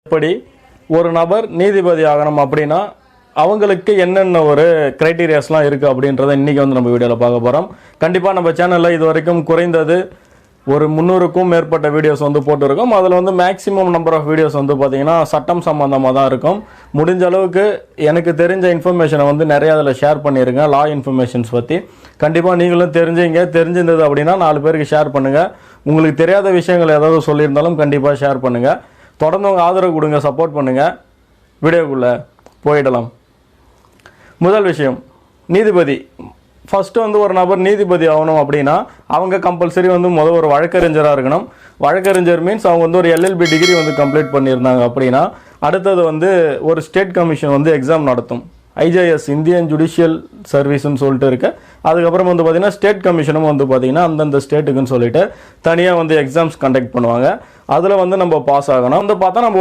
இப்படி ஒரு நபர் நீதிபதி ஆகணும் அப்படின்னா அவங்களுக்கு என்னென்ன ஒரு கிரைட்டீரியாஸ்லாம் இருக்குது அப்படின்றத இன்றைக்கி வந்து நம்ம வீடியோவில் பார்க்க போகிறோம். கண்டிப்பாக நம்ம சேனலில் இது வரைக்கும் குறைந்தது ஒரு 300க்கும் மேற்பட்ட வீடியோஸ் வந்து போட்டுருக்கோம். அதில் வந்து மேக்ஸிமம் நம்பர் ஆஃப் வீடியோஸ் வந்து பார்த்திங்கன்னா சட்டம் சம்மந்தமாக தான் இருக்கும். முடிஞ்ச அளவுக்கு எனக்கு தெரிஞ்ச இன்ஃபர்மேஷனை வந்து நிறையா அதில் ஷேர் பண்ணியிருக்கேன், லா இன்ஃபர்மேஷன்ஸ் பற்றி. கண்டிப்பாக நீங்களும் தெரிஞ்சிருந்தது அப்படின்னா 4 பேருக்கு ஷேர் பண்ணுங்கள். உங்களுக்கு தெரியாத விஷயங்கள் ஏதாவது சொல்லியிருந்தாலும் கண்டிப்பாக ஷேர் பண்ணுங்கள். தொடர்ந்து உங்கள் ஆதரவு கொடுங்க, சப்போர்ட் பண்ணுங்கள். வீடியோக்குள்ளே போயிடலாம். முதல் விஷயம், நீதிபதி. ஃபஸ்ட்டு வந்து ஒரு நபர் நீதிபதி ஆகணும் அப்படின்னா அவங்க கம்பல்சரி வந்து ஒரு வழக்கறிஞராக இருக்கணும். வழக்கறிஞர் மீன்ஸ் அவங்க வந்து ஒரு LLB டிகிரி வந்து கம்ப்ளீட் பண்ணியிருந்தாங்க அப்படின்னா அடுத்தது வந்து ஒரு ஸ்டேட் கமிஷன் வந்து எக்ஸாம் நடத்தும். IJS இந்தியன் ஜுடிஷியல் சர்வீஸ்ன்னு சொல்லிட்டு இருக்கு. அதுக்கப்புறம் வந்து பார்த்திங்கன்னா ஸ்டேட் கமிஷனும் வந்து பார்த்திங்கன்னா அந்தந்த ஸ்டேட்டுக்குன்னு சொல்லிட்டு தனியாக வந்து எக்ஸாம்ஸ் கண்டக்ட் பண்ணுவாங்க. அதில் வந்து நம்ம பாஸ் ஆகணும். வந்து பார்த்தா நம்ம